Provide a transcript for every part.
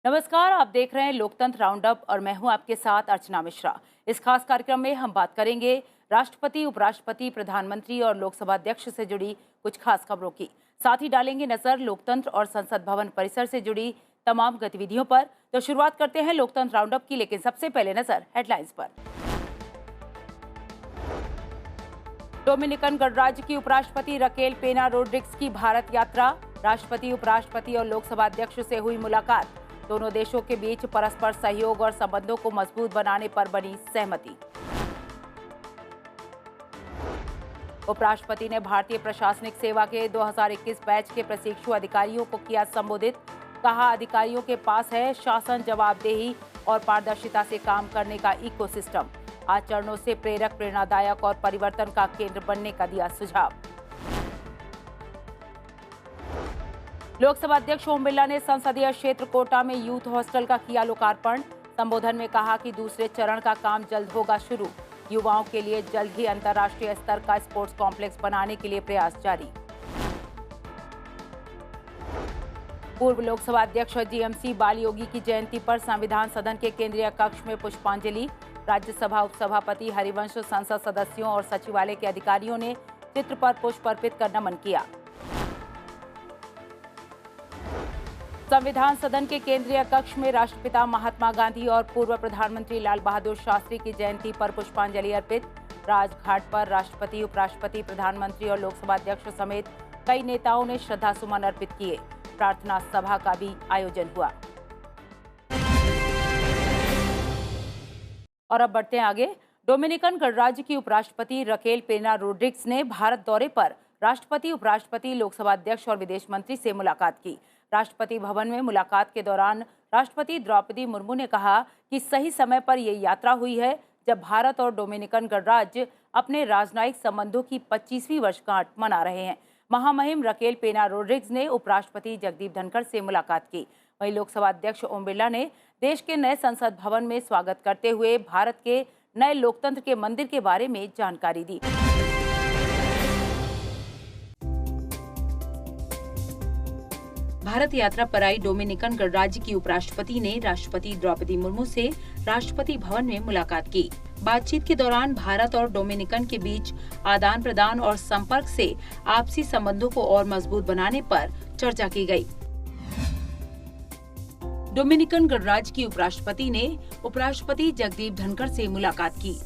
नमस्कार, आप देख रहे हैं लोकतंत्र राउंडअप और मैं हूं आपके साथ अर्चना मिश्रा। इस खास कार्यक्रम में हम बात करेंगे राष्ट्रपति, उपराष्ट्रपति, प्रधानमंत्री और लोकसभा अध्यक्ष से जुड़ी कुछ खास खबरों की। साथ ही डालेंगे नजर लोकतंत्र और संसद भवन परिसर से जुड़ी तमाम गतिविधियों पर। तो शुरुआत करते हैं लोकतंत्र राउंडअप की, लेकिन सबसे पहले नजर हेडलाइंस पर। डोमिनिकन गणराज्य की उपराष्ट्रपति रकेल पेना रोड्रिग्स की भारत यात्रा। राष्ट्रपति, उपराष्ट्रपति और लोकसभा अध्यक्ष से हुई मुलाकात। दोनों देशों के बीच परस्पर सहयोग और संबंधों को मजबूत बनाने पर बनी सहमति। उपराष्ट्रपति ने भारतीय प्रशासनिक सेवा के 2021 बैच के प्रशिक्षु अधिकारियों को किया संबोधित। कहा, अधिकारियों के पास है शासन, जवाबदेही और पारदर्शिता से काम करने का इकोसिस्टम। आचरणों से प्रेरक, प्रेरणादायक और परिवर्तन का केंद्र बनने का दिया सुझाव। लोकसभा अध्यक्ष ओम बिरला ने संसदीय क्षेत्र कोटा में यूथ हॉस्टल का किया लोकार्पण। संबोधन में कहा कि दूसरे चरण का काम जल्द होगा शुरू। युवाओं के लिए जल्द ही अंतर्राष्ट्रीय स्तर का स्पोर्ट्स कॉम्प्लेक्स बनाने के लिए प्रयास जारी। पूर्व लोकसभा अध्यक्ष जीएमसी बालयोगी की जयंती पर संविधान सदन के केंद्रीय कक्ष में पुष्पांजलि। राज्यसभा उपसभापति हरिवंश, संसद सदस्यों और सचिवालय के अधिकारियों ने चित्र पर पुष्प अर्पित कर नमन किया। संविधान सदन के केंद्रीय कक्ष में राष्ट्रपिता महात्मा गांधी और पूर्व प्रधानमंत्री लाल बहादुर शास्त्री की जयंती पर पुष्पांजलि अर्पित। राजघाट पर राष्ट्रपति, उपराष्ट्रपति, प्रधानमंत्री और लोकसभा अध्यक्ष समेत कई नेताओं ने श्रद्धासुमन अर्पित किए। प्रार्थना सभा का भी आयोजन हुआ। और अब बढ़ते हैं आगे। डोमिनिकन गणराज्य की उपराष्ट्रपति रकेल पेना रोड्रिग्स ने भारत दौरे पर राष्ट्रपति, उपराष्ट्रपति, लोकसभा अध्यक्ष और विदेश मंत्री से मुलाकात की। राष्ट्रपति भवन में मुलाकात के दौरान राष्ट्रपति द्रौपदी मुर्मू ने कहा कि सही समय पर यह यात्रा हुई है जब भारत और डोमिनिकन गणराज्य अपने राजनयिक संबंधों की 25वीं वर्षगांठ मना रहे हैं। महामहिम रकेल पेना रोड्रिग्स ने उपराष्ट्रपति जगदीप धनखड़ से मुलाकात की। वहीं लोकसभा अध्यक्ष ओम बिरला ने देश के नए संसद भवन में स्वागत करते हुए भारत के नए लोकतंत्र के मंदिर के बारे में जानकारी दी। भारत यात्रा पर आई डोमिनिकन गणराज्य की उपराष्ट्रपति ने राष्ट्रपति द्रौपदी मुर्मू से राष्ट्रपति भवन में मुलाकात की। बातचीत के दौरान भारत और डोमिनिकन के बीच आदान प्रदान और संपर्क से आपसी संबंधों को और मजबूत बनाने पर चर्चा की गई। डोमिनिकन गणराज्य की उपराष्ट्रपति ने उपराष्ट्रपति जगदीप धनखड़ से मुलाकात की।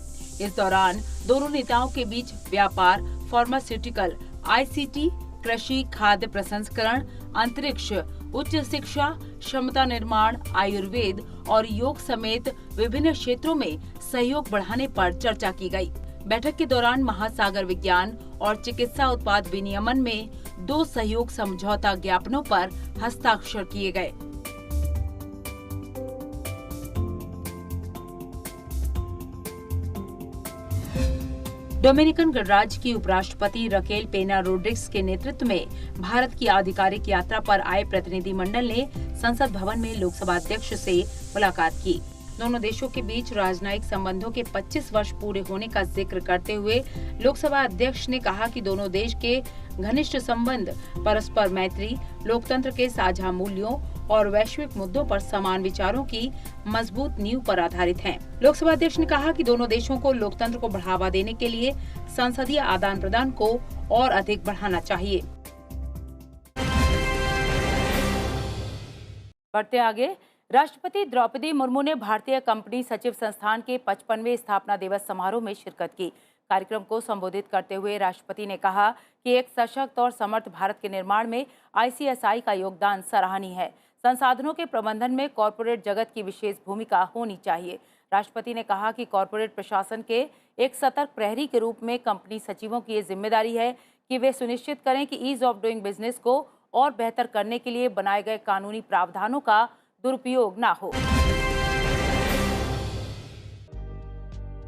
इस दौरान दोनों नेताओं के बीच व्यापार, फार्मास्यूटिकल, आईसीटी, कृषि, खाद्य प्रसंस्करण, अंतरिक्ष, उच्च शिक्षा, क्षमता निर्माण, आयुर्वेद और योग समेत विभिन्न क्षेत्रों में सहयोग बढ़ाने पर चर्चा की गई। बैठक के दौरान महासागर विज्ञान और चिकित्सा उत्पाद विनियमन में 2 सहयोग समझौता ज्ञापनों पर हस्ताक्षर किए गए। डोमिनिकन गणराज्य की उपराष्ट्रपति रकेल पेना रोड्रिग्स के नेतृत्व में भारत की आधिकारिक यात्रा पर आए प्रतिनिधिमंडल ने संसद भवन में लोकसभा अध्यक्ष से मुलाकात की। दोनों देशों के बीच राजनयिक संबंधों के 25 वर्ष पूरे होने का जिक्र करते हुए लोकसभा अध्यक्ष ने कहा कि दोनों देश के घनिष्ठ संबंध परस्पर मैत्री, लोकतंत्र के साझा मूल्यों और वैश्विक मुद्दों पर समान विचारों की मजबूत नींव पर आधारित हैं। लोकसभा अध्यक्ष ने कहा कि दोनों देशों को लोकतंत्र को बढ़ावा देने के लिए संसदीय आदान प्रदान को और अधिक बढ़ाना चाहिए। बढ़ते आगे। राष्ट्रपति द्रौपदी मुर्मू ने भारतीय कंपनी सचिव संस्थान के 55वें स्थापना दिवस समारोह में शिरकत की। कार्यक्रम को संबोधित करते हुए राष्ट्रपति ने कहा कि एक सशक्त और समर्थ भारत के निर्माण में आईसीएसआई का योगदान सराहनीय है। संसाधनों के प्रबंधन में कॉरपोरेट जगत की विशेष भूमिका होनी चाहिए। राष्ट्रपति ने कहा कि कॉरपोरेट प्रशासन के एक सतर्क प्रहरी के रूप में कंपनी सचिवों की ये जिम्मेदारी है कि वे सुनिश्चित करें कि ईज ऑफ डूइंग बिजनेस को और बेहतर करने के लिए बनाए गए कानूनी प्रावधानों का दुरुपयोग न हो।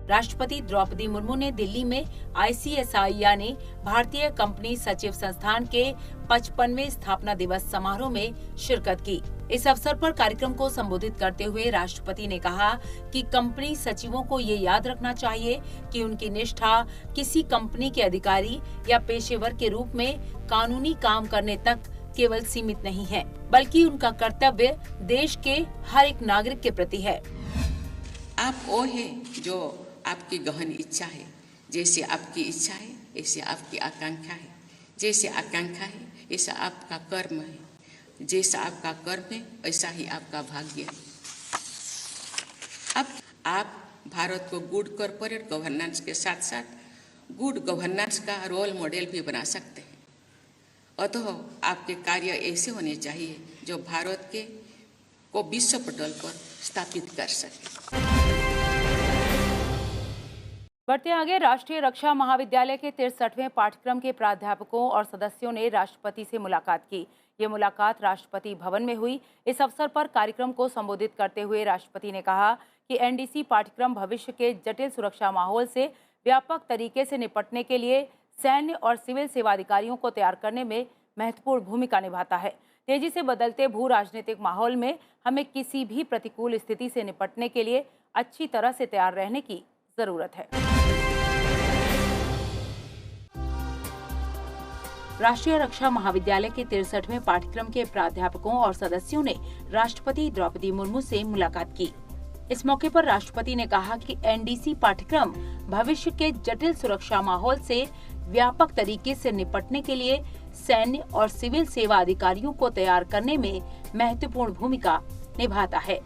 राष्ट्रपति द्रौपदी मुर्मू ने दिल्ली में आईसीएसआई यानी भारतीय कंपनी सचिव संस्थान के 55वें स्थापना दिवस समारोह में शिरकत की। इस अवसर पर कार्यक्रम को संबोधित करते हुए राष्ट्रपति ने कहा कि कंपनी सचिवों को ये याद रखना चाहिए कि उनकी निष्ठा किसी कंपनी के अधिकारी या पेशेवर के रूप में कानूनी काम करने तक केवल सीमित नहीं है, बल्कि उनका कर्तव्य देश के हर एक नागरिक के प्रति है। आप वो है जो आपकी गहन इच्छा है। जैसे आपकी इच्छा है ऐसे आपकी आकांक्षा है, जैसे आकांक्षा है ऐसा आपका कर्म है, जैसा आपका कर्म है ऐसा ही आपका भाग्य है। अब आप भारत को गुड कॉर्पोरेट गवर्नेंस के साथ साथ गुड गवर्नेंस का रोल मॉडल भी बना सकते हैं। अतः आपके कार्य ऐसे होने चाहिए जो भारत के को विश्व पटल पर स्थापित कर सके। बढ़ते आगे, राष्ट्रीय रक्षा महाविद्यालय के 63वें पाठ्यक्रम के प्राध्यापकों और सदस्यों ने राष्ट्रपति से मुलाकात की। ये मुलाकात राष्ट्रपति भवन में हुई। इस अवसर पर कार्यक्रम को संबोधित करते हुए राष्ट्रपति ने कहा कि एनडीसी पाठ्यक्रम भविष्य के जटिल सुरक्षा माहौल से व्यापक तरीके से निपटने के लिए सैन्य और सिविल सेवा अधिकारियों को तैयार करने में महत्वपूर्ण भूमिका निभाता है। तेजी से बदलते भू राजनीतिक माहौल में हमें किसी भी प्रतिकूल स्थिति से निपटने के लिए अच्छी तरह से तैयार रहने की जरूरत है। राष्ट्रीय रक्षा महाविद्यालय के 63वें पाठ्यक्रम के प्राध्यापकों और सदस्यों ने राष्ट्रपति द्रौपदी मुर्मू से मुलाकात की। इस मौके पर राष्ट्रपति ने कहा कि एनडीसी पाठ्यक्रम भविष्य के जटिल सुरक्षा माहौल से व्यापक तरीके से निपटने के लिए सैन्य और सिविल सेवा अधिकारियों को तैयार करने में महत्वपूर्ण भूमिका निभाता है।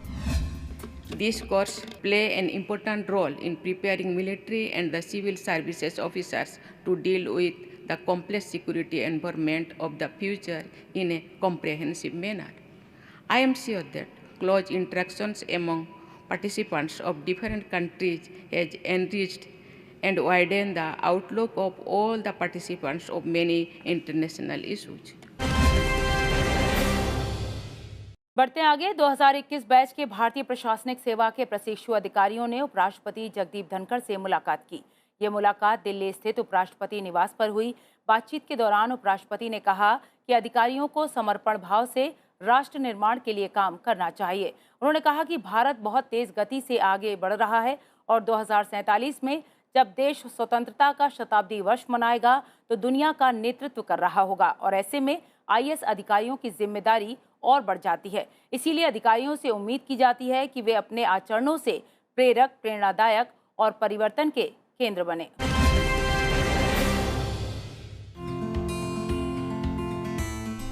This course play an important role in preparing military and the civil services officers to deal with the complex security environment of the future in a comprehensive manner. I am sure that close interactions among participants of different countries has enriched and widened the outlook of all the participants of many international issues. बढ़ते आगे, 2021 batch के भारतीय प्रशासनिक सेवा के प्रशिक्षु अधिकारियों ने उपराष्ट्रपति जगदीप धनखड़ से मुलाकात की। ये मुलाकात दिल्ली स्थित उपराष्ट्रपति निवास पर हुई। बातचीत के दौरान उपराष्ट्रपति ने कहा कि अधिकारियों को समर्पण भाव से राष्ट्र निर्माण के लिए काम करना चाहिए। उन्होंने कहा कि भारत बहुत तेज गति से आगे बढ़ रहा है और 2047 में जब देश स्वतंत्रता का शताब्दी वर्ष मनाएगा तो दुनिया का नेतृत्व कर रहा होगा और ऐसे में आईएएस अधिकारियों की जिम्मेदारी और बढ़ जाती है। इसीलिए अधिकारियों से उम्मीद की जाती है कि वे अपने आचरणों से प्रेरक, प्रेरणादायक और परिवर्तन के केंद्र बने।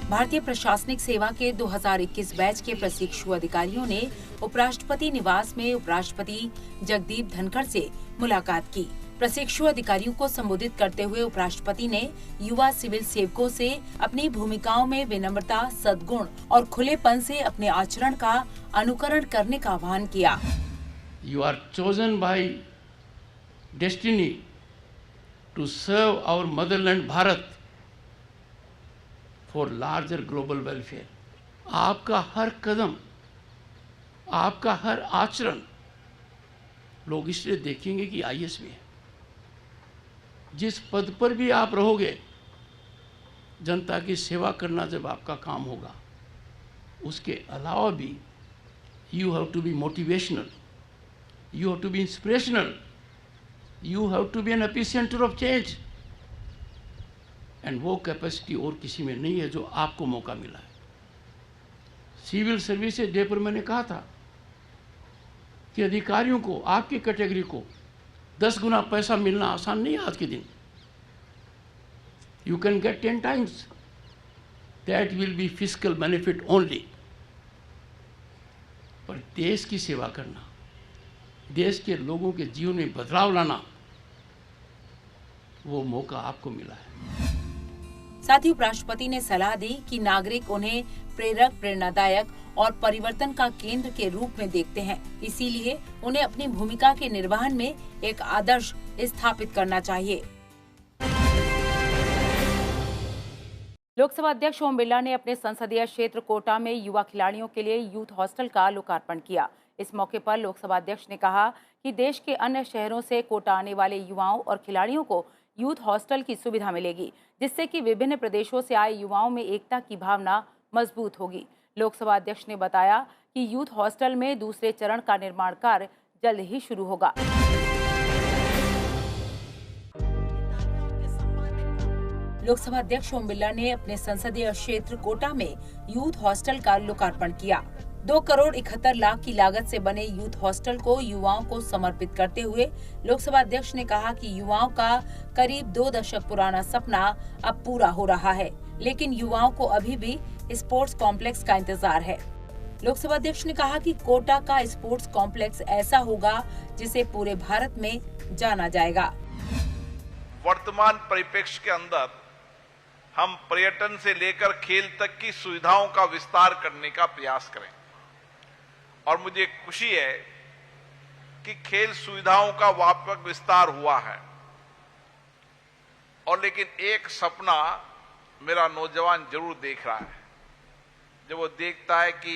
भारतीय प्रशासनिक सेवा के 2021 बैच के प्रशिक्षु अधिकारियों ने उपराष्ट्रपति निवास में उपराष्ट्रपति जगदीप धनखड़ से मुलाकात की। प्रशिक्षु अधिकारियों को संबोधित करते हुए उपराष्ट्रपति ने युवा सिविल सेवकों से अपनी भूमिकाओं में विनम्रता, सद्गुण और खुलेपन से अपने आचरण का अनुकरण करने का आह्वान किया। You are chosen by destiny to serve our motherland Bharat for larger global welfare. आपका हर कदम, आपका हर आचरण लोग इसलिए देखेंगे कि आईएएस में है। जिस पद पर भी आप रहोगे, जनता की सेवा करना जब आपका काम होगा, उसके अलावा भी you have to be motivational, you have to be inspirational, you have to be an epicenter of change, and वो कैपेसिटी और किसी में नहीं है जो आपको मौका मिला है। सिविल सर्विसेज डे पर मैंने कहा था कि अधिकारियों को, आपकी कैटेगरी को 10 गुना पैसा मिलना आसान नहीं है आज के दिन। You can get 10 times. That will be fiscal benefit only. पर देश की सेवा करना, देश के लोगों के जीवन में बदलाव लाना, वो मौका आपको मिला है। साथ ही उपराष्ट्रपति ने सलाह दी कि नागरिक उन्हें प्रेरक, प्रेरणादायक और परिवर्तन का केंद्र के रूप में देखते हैं। इसीलिए उन्हें अपनी भूमिका के निर्वहन में एक आदर्श स्थापित करना चाहिए। लोकसभा अध्यक्ष ओम बिरला ने अपने संसदीय क्षेत्र कोटा में युवा खिलाड़ियों के लिए यूथ हॉस्टल का लोकार्पण किया। इस मौके पर लोकसभा अध्यक्ष ने कहा कि देश के अन्य शहरों से कोटा आने वाले युवाओं और खिलाड़ियों को यूथ हॉस्टल की सुविधा मिलेगी, जिससे कि विभिन्न प्रदेशों से आए युवाओं में एकता की भावना मजबूत होगी। लोकसभा अध्यक्ष ने बताया कि यूथ हॉस्टल में दूसरे चरण का निर्माण कार्य जल्द ही शुरू होगा। लोकसभा अध्यक्ष ओम बिरला ने अपने संसदीय क्षेत्र कोटा में यूथ हॉस्टल का लोकार्पण किया। 2,71,00,000 की लागत से बने यूथ हॉस्टल को युवाओं को समर्पित करते हुए लोकसभा अध्यक्ष ने कहा कि युवाओं का करीब 2 दशक पुराना सपना अब पूरा हो रहा है, लेकिन युवाओं को अभी भी स्पोर्ट्स कॉम्प्लेक्स का इंतजार है। लोकसभा अध्यक्ष ने कहा कि कोटा का स्पोर्ट्स कॉम्प्लेक्स ऐसा होगा जिसे पूरे भारत में जाना जाएगा। वर्तमान परिप्रेक्ष्य के अंदर हम पर्यटन से लेकर खेल तक की सुविधाओं का विस्तार करने का प्रयास करें और मुझे खुशी है कि खेल सुविधाओं का व्यापक विस्तार हुआ है। और लेकिन एक सपना मेरा नौजवान जरूर देख रहा है। जब वो देखता है कि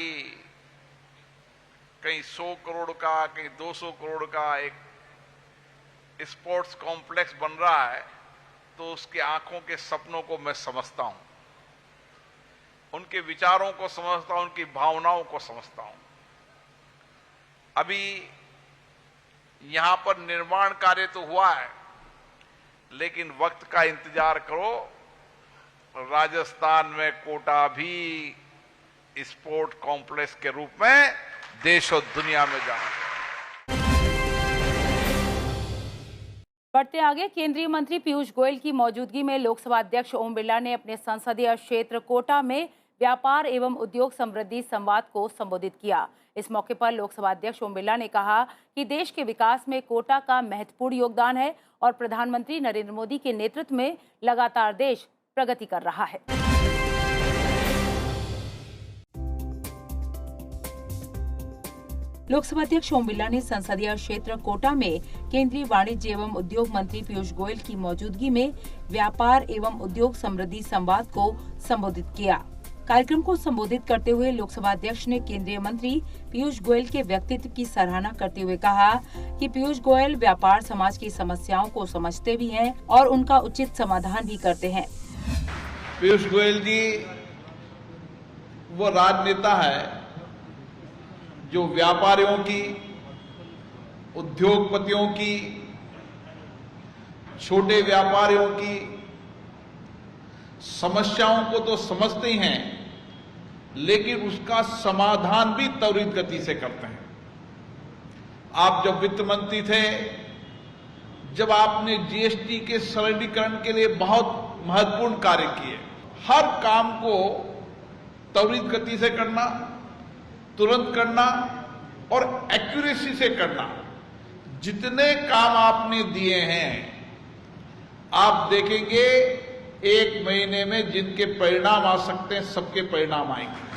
कहीं 100 करोड़ का, कहीं 200 करोड़ का एक स्पोर्ट्स कॉम्प्लेक्स बन रहा है, तो उसकी आंखों के सपनों को मैं समझता हूं, उनके विचारों को समझता हूं, उनकी भावनाओं को समझता हूं। अभी यहां पर निर्माण कार्य तो हुआ है, लेकिन वक्त का इंतजार करो। राजस्थान में कोटा भी स्पोर्ट कॉम्प्लेक्स के रूप में देश और दुनिया में जाना। बढ़ते आगे, केंद्रीय मंत्री पीयूष गोयल की मौजूदगी में लोकसभा अध्यक्ष ओम बिरला ने अपने संसदीय क्षेत्र कोटा में व्यापार एवं उद्योग समृद्धि संवाद को संबोधित किया। इस मौके पर लोकसभा अध्यक्ष ओम बिरला ने कहा कि देश के विकास में कोटा का महत्वपूर्ण योगदान है और प्रधानमंत्री नरेंद्र मोदी के नेतृत्व में लगातार देश प्रगति कर रहा है। लोकसभा अध्यक्ष ओम बिरला ने संसदीय क्षेत्र कोटा में केंद्रीय वाणिज्य एवं उद्योग मंत्री पीयूष गोयल की मौजूदगी में व्यापार एवं उद्योग समृद्धि संवाद को संबोधित किया। कार्यक्रम को संबोधित करते हुए लोकसभा अध्यक्ष ने केंद्रीय मंत्री पीयूष गोयल के व्यक्तित्व की सराहना करते हुए कहा कि पीयूष गोयल व्यापार समाज की समस्याओं को समझते भी हैं और उनका उचित समाधान भी करते हैं। पीयूष गोयल जी वो राजनेता है जो व्यापारियों की, उद्योगपतियों की, छोटे व्यापारियों की समस्याओं को तो समझते ही हैं, लेकिन उसका समाधान भी त्वरित गति से करते हैं। आप जब वित्त मंत्री थे, जब आपने जीएसटी के सरलीकरण के लिए बहुत महत्वपूर्ण कार्य किए, हर काम को त्वरित गति से करना, तुरंत करना और एक्यूरेसी से करना। जितने काम आपने दिए हैं, आप देखेंगे 1 महीने में जिनके परिणाम आ सकते हैं, सबके परिणाम आएंगे।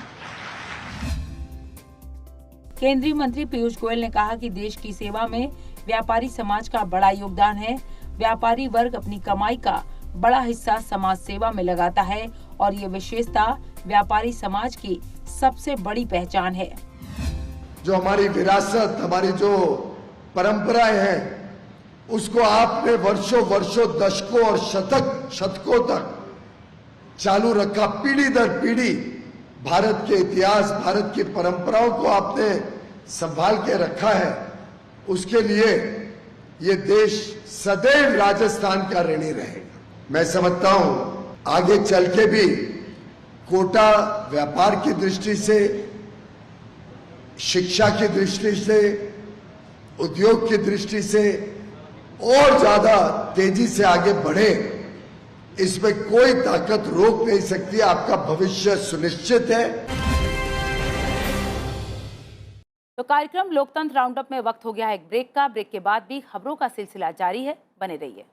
केंद्रीय मंत्री पीयूष गोयल ने कहा कि देश की सेवा में व्यापारी समाज का बड़ा योगदान है। व्यापारी वर्ग अपनी कमाई का बड़ा हिस्सा समाज सेवा में लगाता है और ये विशेषता व्यापारी समाज की सबसे बड़ी पहचान है। जो हमारी विरासत, हमारी जो परंपराएं हैं, उसको आपने वर्षों दशकों और शतकों तक चालू रखा। पीढ़ी दर पीढ़ी भारत के इतिहास, भारत की परंपराओं को आपने संभाल के रखा है। उसके लिए ये देश सदैव राजस्थान का ऋणी रहेगा। मैं समझता हूं आगे चल के भी कोटा व्यापार की दृष्टि से, शिक्षा की दृष्टि से, उद्योग की दृष्टि से और ज्यादा तेजी से आगे बढ़े, इसमें कोई ताकत रोक नहीं सकती। आपका भविष्य सुनिश्चित है। तो कार्यक्रम लोकतंत्र राउंडअप में वक्त हो गया है एक ब्रेक का। ब्रेक के बाद भी खबरों का सिलसिला जारी है, बने रहिए।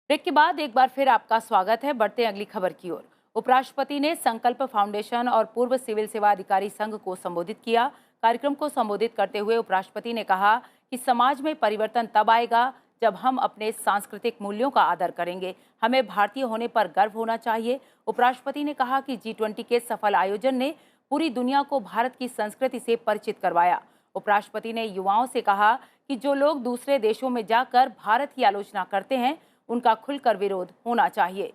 ब्रेक के बाद एक बार फिर आपका स्वागत है। बढ़ते हैं अगली खबर की ओर। उपराष्ट्रपति ने संकल्प फाउंडेशन और पूर्व सिविल सेवा अधिकारी संघ को संबोधित किया। कार्यक्रम को संबोधित करते हुए उपराष्ट्रपति ने कहा कि समाज में परिवर्तन तब आएगा जब हम अपने सांस्कृतिक मूल्यों का आदर करेंगे। हमें भारतीय होने पर गर्व होना चाहिए। उपराष्ट्रपति ने कहा कि G20 के सफल आयोजन ने पूरी दुनिया को भारत की संस्कृति से परिचित करवाया। उपराष्ट्रपति ने युवाओं से कहा कि जो लोग दूसरे देशों में जाकर भारत की आलोचना करते हैं, उनका खुलकर विरोध होना चाहिए।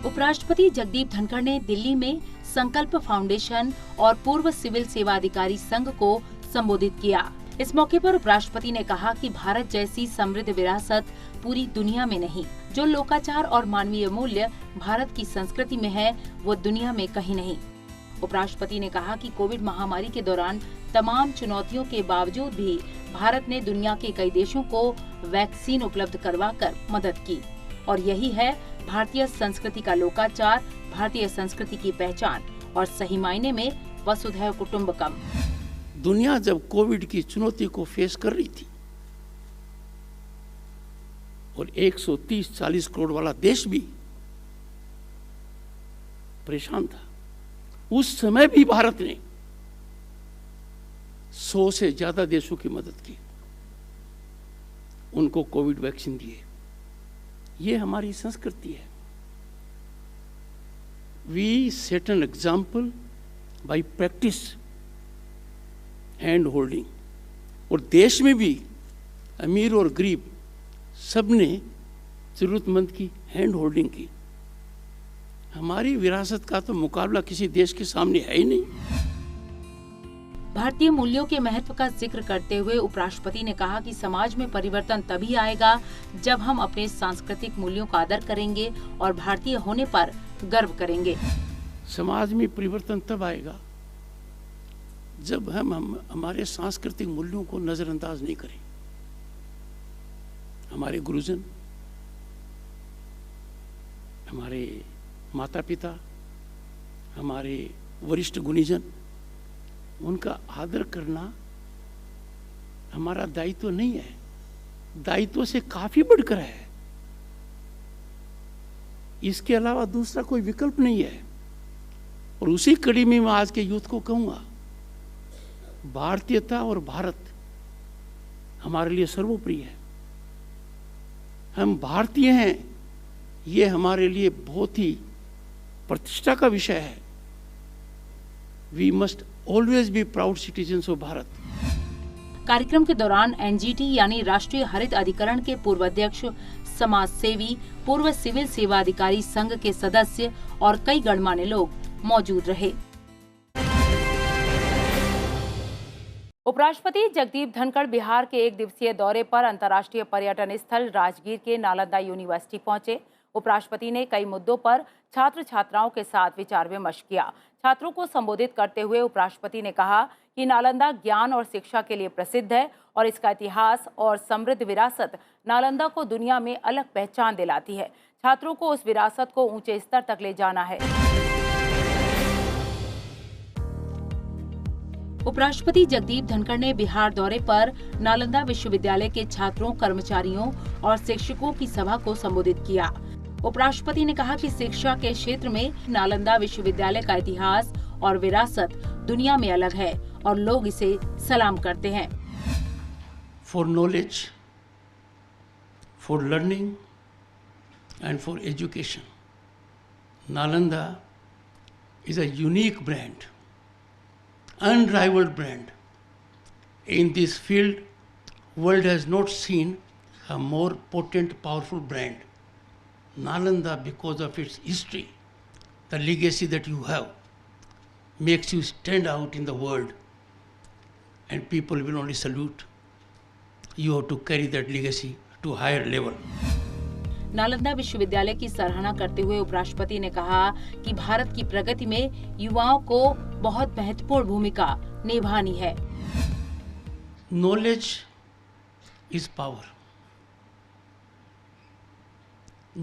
उपराष्ट्रपति जगदीप धनखड़ ने दिल्ली में संकल्प फाउंडेशन और पूर्व सिविल सेवा अधिकारी संघ को संबोधित किया। इस मौके पर उपराष्ट्रपति ने कहा कि भारत जैसी समृद्ध विरासत पूरी दुनिया में नहीं, जो लोकाचार और मानवीय मूल्य भारत की संस्कृति में है, वो दुनिया में कहीं नहीं। उपराष्ट्रपति ने कहा कि कोविड महामारी के दौरान तमाम चुनौतियों के बावजूद भी भारत ने दुनिया के कई देशों को वैक्सीन उपलब्ध करवाकर मदद की और यही है भारतीय संस्कृति का लोकाचार, भारतीय संस्कृति की पहचान और सही मायने में वसुधैव कुटुंबकम। दुनिया जब कोविड की चुनौती को फेस कर रही थी और 130-140 करोड़ वाला देश भी परेशान था, उस समय भी भारत ने 100 से ज्यादा देशों की मदद की, उनको कोविड वैक्सीन दिए। ये हमारी संस्कृति है। We set an example by practice hand holding. और देश में भी अमीर और गरीब सबने जरूरतमंद की हैंड होल्डिंग की। हमारी विरासत का तो मुकाबला किसी देश के सामने है ही नहीं। भारतीय मूल्यों के महत्व का जिक्र करते हुए उपराष्ट्रपति ने कहा कि समाज में परिवर्तन तभी आएगा जब हम अपने सांस्कृतिक मूल्यों का आदर करेंगे और भारतीय होने पर गर्व करेंगे। समाज में परिवर्तन तब आएगा जब हम हमारे सांस्कृतिक मूल्यों को नजरअंदाज नहीं करें। हमारे गुरुजन, हमारे माता पिता, हमारे वरिष्ठ गुणीजन, उनका आदर करना हमारा दायित्व नहीं है, दायित्व से काफी बढ़कर है। इसके अलावा दूसरा कोई विकल्प नहीं है। और उसी कड़ी में मैं आज के यूथ को कहूंगा, भारतीयता और भारत हमारे लिए सर्वोपरि है। हम भारतीय हैं, ये हमारे लिए बहुत ही प्रतिष्ठा का विषय है। We must always be proud citizens of Bharat. कार्यक्रम के दौरान एनजीटी यानी राष्ट्रीय हरित अधिकरण के पूर्व अध्यक्ष, समाज सेवी, पूर्व सिविल सेवा अधिकारी संघ के सदस्य और कई गणमान्य लोग मौजूद रहे। उपराष्ट्रपति जगदीप धनखड़ बिहार के एक दिवसीय दौरे पर अंतर्राष्ट्रीय पर्यटन स्थल राजगीर के नालंदा यूनिवर्सिटी पहुंचे। उपराष्ट्रपति ने कई मुद्दों पर छात्र छात्राओं के साथ विचार विमर्श किया। छात्रों को संबोधित करते हुए उपराष्ट्रपति ने कहा कि नालंदा ज्ञान और शिक्षा के लिए प्रसिद्ध है और इसका इतिहास और समृद्ध विरासत नालंदा को दुनिया में अलग पहचान दिलाती है। छात्रों को उस विरासत को ऊंचे स्तर तक ले जाना है। उपराष्ट्रपति जगदीप धनखड़ ने बिहार दौरे पर नालंदा विश्वविद्यालय के छात्रों, कर्मचारियों और शिक्षकों की सभा को संबोधित किया। उपराष्ट्रपति ने कहा कि शिक्षा के क्षेत्र में नालंदा विश्वविद्यालय का इतिहास और विरासत दुनिया में अलग है और लोग इसे सलाम करते हैं। For knowledge, for learning and for education, Nalanda is a unique brand, unrivaled brand. In this field, world has not seen a more potent, powerful brand. Nalanda, because of its history, the legacy that you have, makes you stand out in the world, and people will only salute. You have to carry that legacy to higher level. Nalanda विश्वविद्यालय की सराहना करते हुए उपराष्ट्रपति ने कहा कि भारत की प्रगति में युवाओं को बहुत महत्वपूर्ण भूमिका निभानी है। Knowledge is power.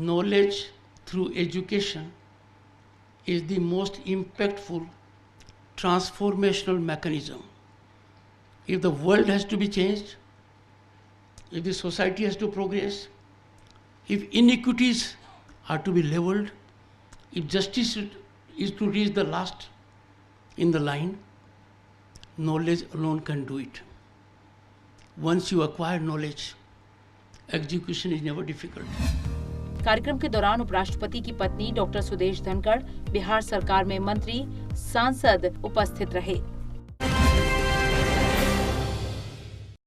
Knowledge through education is the most impactful transformational mechanism. If the world has to be changed, if the society has to progress, if inequities are to be leveled, if justice is to reach the last in the line, knowledge alone can do it. Once you acquire knowledge, execution is never difficult. कार्यक्रम के दौरान उपराष्ट्रपति की पत्नी doctor Sudesh Dhankhar, Bihar सरकार में मंत्री, सांसद उपस्थित रहे।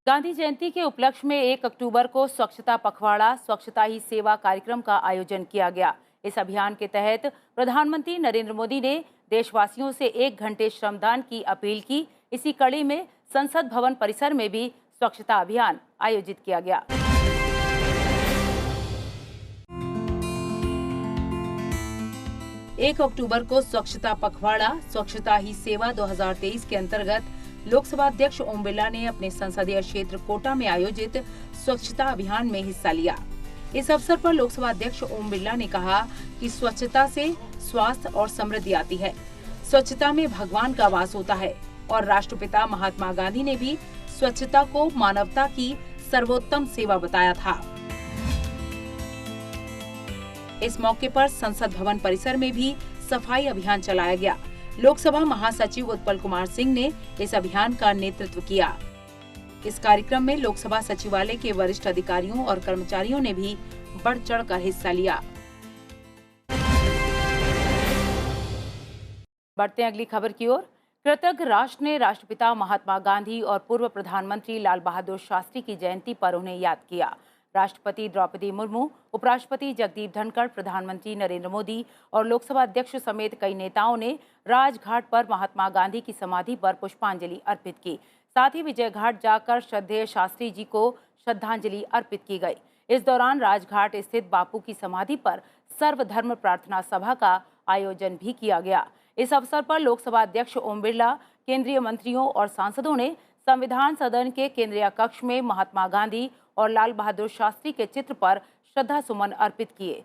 गांधी जयंती के उपलक्ष्य में 1 अक्टूबर को स्वच्छता पखवाड़ा, स्वच्छता ही सेवा कार्यक्रम का आयोजन किया गया। इस अभियान के तहत प्रधानमंत्री नरेंद्र मोदी ने देशवासियों से 1 घंटे श्रमदान की अपील की। इसी कड़ी में संसद भवन परिसर में भी स्वच्छता अभियान आयोजित किया गया। एक अक्टूबर को स्वच्छता पखवाड़ा स्वच्छता ही सेवा 2023 के अंतर्गत लोकसभा अध्यक्ष ओम बिरला ने अपने संसदीय क्षेत्र कोटा में आयोजित स्वच्छता अभियान में हिस्सा लिया। इस अवसर पर लोकसभा अध्यक्ष ओम बिरला ने कहा कि स्वच्छता से स्वास्थ्य और समृद्धि आती है। स्वच्छता में भगवान का वास होता है और राष्ट्रपिता महात्मा गांधी ने भी स्वच्छता को मानवता की सर्वोत्तम सेवा बताया था। इस मौके पर संसद भवन परिसर में भी सफाई अभियान चलाया गया। लोकसभा महासचिव उत्पल कुमार सिंह ने इस अभियान का नेतृत्व किया। इस कार्यक्रम में लोकसभा सचिवालय के वरिष्ठ अधिकारियों और कर्मचारियों ने भी बढ़ चढ़कर हिस्सा लिया। बढ़ते हैं अगली खबर की ओर। कृतज्ञ राष्ट्र ने राष्ट्रपिता महात्मा गांधी और पूर्व प्रधानमंत्री लाल बहादुर शास्त्री की जयंती पर उन्हें याद किया। राष्ट्रपति द्रौपदी मुर्मू, उपराष्ट्रपति जगदीप धनखड़, प्रधानमंत्री नरेंद्र मोदी और लोकसभा अध्यक्ष समेत कई नेताओं ने राजघाट पर महात्मा गांधी की समाधि पर पुष्पांजलि अर्पित की। साथ ही विजय घाट जाकर श्रद्धेय शास्त्री जी को श्रद्धांजलि अर्पित की गई। इस दौरान राजघाट स्थित बापू की समाधि पर सर्वधर्म प्रार्थना सभा का आयोजन भी किया गया। इस अवसर पर लोकसभा अध्यक्ष ओम बिरला, केंद्रीय मंत्रियों और सांसदों ने संविधान सदन के केंद्रीय कक्ष में महात्मा गांधी और लाल बहादुर शास्त्री के चित्र पर श्रद्धा सुमन अर्पित किए।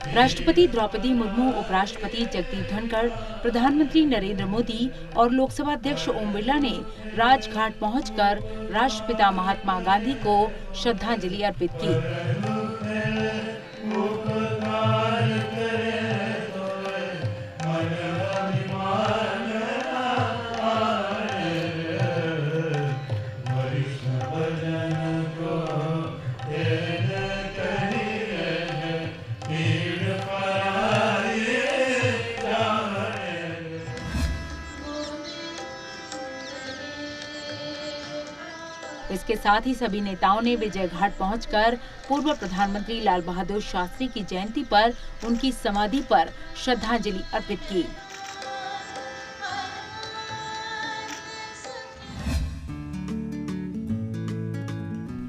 राष्ट्रपति द्रौपदी मुर्मू, उपराष्ट्रपति जगदीप धनखड़, प्रधानमंत्री नरेंद्र मोदी और लोकसभा अध्यक्ष ओम बिरला ने राजघाट पहुंचकर राष्ट्रपिता महात्मा गांधी को श्रद्धांजलि अर्पित की। इसके साथ ही सभी नेताओं ने विजय घाट पहुंचकर पूर्व प्रधानमंत्री लाल बहादुर शास्त्री की जयंती पर उनकी समाधि पर श्रद्धांजलि अर्पित की।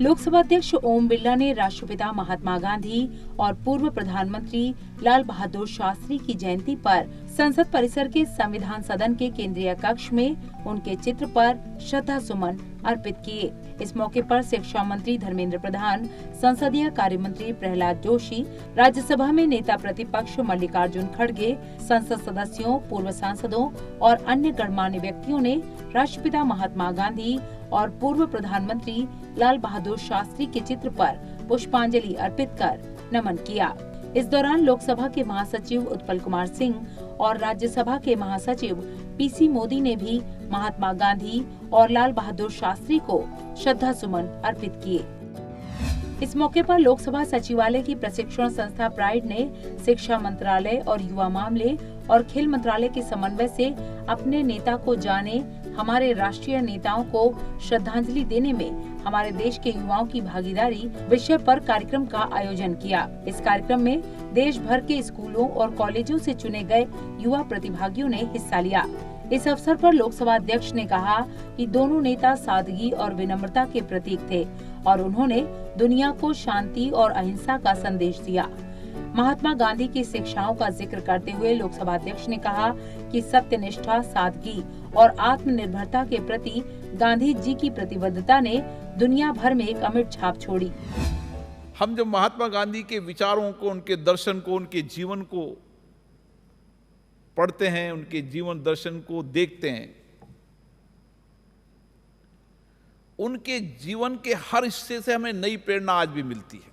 लोकसभा अध्यक्ष ओम बिरला ने राष्ट्रपिता महात्मा गांधी और पूर्व प्रधानमंत्री लाल बहादुर शास्त्री की जयंती पर संसद परिसर के संविधान सदन के केंद्रीय कक्ष में उनके चित्र पर श्रद्धा सुमन अर्पित किए। इस मौके पर शिक्षा मंत्री धर्मेंद्र प्रधान, संसदीय कार्य मंत्री प्रहलाद जोशी, राज्यसभा में नेता प्रतिपक्ष मल्लिकार्जुन खड़गे, संसद सदस्यों, पूर्व सांसदों और अन्य गणमान्य व्यक्तियों ने राष्ट्रपिता महात्मा गांधी और पूर्व प्रधानमंत्री लाल बहादुर शास्त्री के चित्र पर पुष्पांजलि अर्पित कर नमन किया। इस दौरान लोकसभा के महासचिव उत्पल कुमार सिंह और राज्यसभा के महासचिव पीसी मोदी ने भी महात्मा गांधी और लाल बहादुर शास्त्री को श्रद्धा सुमन अर्पित किए। इस मौके पर लोकसभा सचिवालय की प्रशिक्षण संस्था प्राइड ने शिक्षा मंत्रालय और युवा मामले और खेल मंत्रालय के समन्वय से अपने नेता को जाने, हमारे राष्ट्रीय नेताओं को श्रद्धांजलि देने में हमारे देश के युवाओं की भागीदारी विषय पर कार्यक्रम का आयोजन किया। इस कार्यक्रम में देश भर के स्कूलों और कॉलेजों से चुने गए युवा प्रतिभागियों ने हिस्सा लिया। इस अवसर पर लोकसभा अध्यक्ष ने कहा कि दोनों नेता सादगी और विनम्रता के प्रतीक थे और उन्होंने दुनिया को शांति और अहिंसा का संदेश दिया। महात्मा गांधी की शिक्षाओं का जिक्र करते हुए लोकसभा अध्यक्ष ने कहा कि सत्यनिष्ठा, सादगी और आत्मनिर्भरता के प्रति गांधी जी की प्रतिबद्धता ने दुनिया भर में एक अमिट छाप छोड़ी। हम जब महात्मा गांधी के विचारों को, उनके दर्शन को, उनके जीवन को पढ़ते हैं, उनके जीवन दर्शन को देखते हैं, उनके जीवन के हर हिस्से से हमें नई प्रेरणा आज भी मिलती है।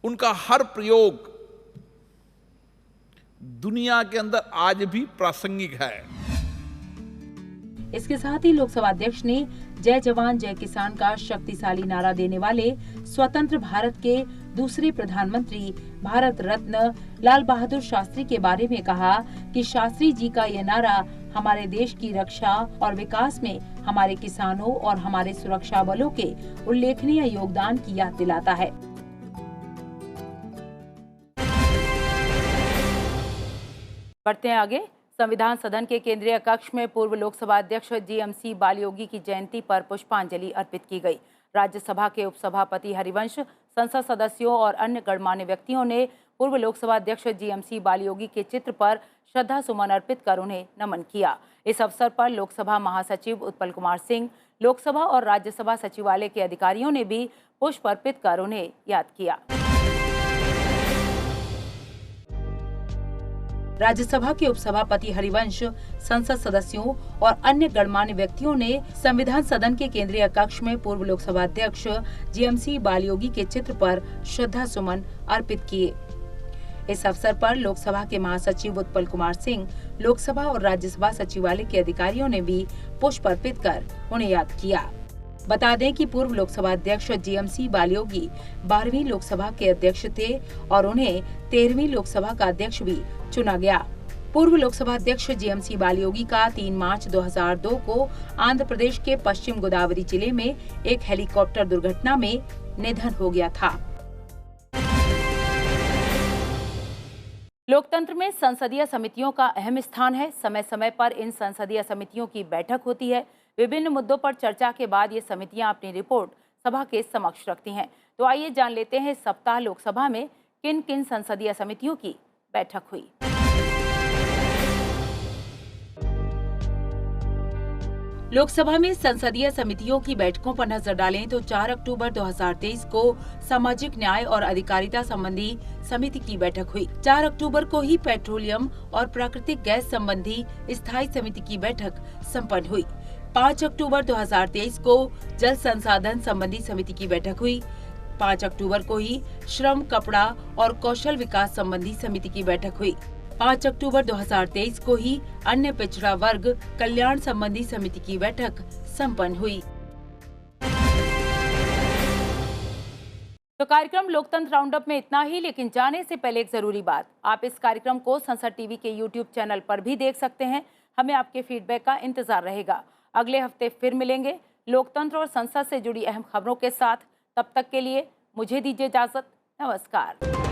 उनका हर प्रयोग दुनिया के अंदर आज भी प्रासंगिक है। इसके साथ ही लोकसभा अध्यक्ष ने जय जवान जय किसान का शक्तिशाली नारा देने वाले स्वतंत्र भारत के दूसरे प्रधानमंत्री भारत रत्न लाल बहादुर शास्त्री के बारे में कहा कि शास्त्री जी का यह नारा हमारे देश की रक्षा और विकास में हमारे किसानों और हमारे सुरक्षा बलों के उल्लेखनीय योगदान की याद दिलाता है। बढ़ते हैं आगे। संविधान सदन के केंद्रीय कक्ष में पूर्व लोकसभा अध्यक्ष जीएमसी बालयोगी की जयंती पर पुष्पांजलि अर्पित की गई। राज्यसभा के उपसभापति हरिवंश, संसद सदस्यों और अन्य गणमान्य व्यक्तियों ने पूर्व लोकसभा अध्यक्ष जीएमसी बालयोगी के चित्र पर श्रद्धा सुमन अर्पित कर उन्हें नमन किया। इस अवसर पर लोकसभा महासचिव उत्पल कुमार सिंह, लोकसभा और राज्यसभा सचिवालय के अधिकारियों ने भी पुष्प अर्पित कर उन्हें याद किया। राज्यसभा के उपसभापति हरिवंश, संसद सदस्यों और अन्य गणमान्य व्यक्तियों ने संविधान सदन के केंद्रीय कक्ष में पूर्व लोकसभा अध्यक्ष जीएमसी बालयोगी के चित्र पर श्रद्धा सुमन अर्पित किए। इस अवसर पर लोकसभा के महासचिव उत्पल कुमार सिंह, लोकसभा और राज्यसभा सचिवालय के अधिकारियों ने भी पुष्प अर्पित कर उन्हें याद किया। बता दें कि पूर्व लोकसभा अध्यक्ष जीएमसी बालयोगी 12वीं लोकसभा के अध्यक्ष थे और उन्हें 13वीं लोकसभा का अध्यक्ष भी चुना गया। पूर्व लोकसभा अध्यक्ष जीएमसी बालयोगी का 3 मार्च 2002 को आंध्र प्रदेश के पश्चिम गोदावरी जिले में एक हेलीकॉप्टर दुर्घटना में निधन हो गया था। लोकतंत्र में संसदीय समितियों का अहम स्थान है। समय समय पर इन संसदीय समितियों की बैठक होती है। विभिन्न मुद्दों पर चर्चा के बाद ये समितियां अपनी रिपोर्ट सभा के समक्ष रखती हैं। तो आइए जान लेते हैं इस सप्ताह लोकसभा में किन किन संसदीय समितियों की बैठक हुई। लोकसभा में संसदीय समितियों की बैठकों पर नजर डालें तो 4 अक्टूबर 2023 को सामाजिक न्याय और अधिकारिता संबंधी समिति की बैठक हुई। 4 अक्टूबर को ही पेट्रोलियम और प्राकृतिक गैस संबंधी स्थायी समिति की बैठक संपन्न हुई। 5 अक्टूबर 2023 को जल संसाधन संबंधी समिति की बैठक हुई। 5 अक्टूबर को ही श्रम, कपड़ा और कौशल विकास संबंधी समिति की बैठक हुई। 5 अक्टूबर 2023 को ही अन्य पिछड़ा वर्ग कल्याण संबंधी समिति की बैठक संपन्न हुई। तो कार्यक्रम लोकतंत्र राउंडअप में इतना ही, लेकिन जाने से पहले एक जरूरी बात, आप इस कार्यक्रम को संसद टीवी के यूट्यूब चैनल पर भी देख सकते हैं। हमें आपके फीडबैक का इंतजार रहेगा। अगले हफ्ते फिर मिलेंगे लोकतंत्र और संसद से जुड़ी अहम खबरों के साथ। तब तक के लिए मुझे दीजिए इजाजत। नमस्कार।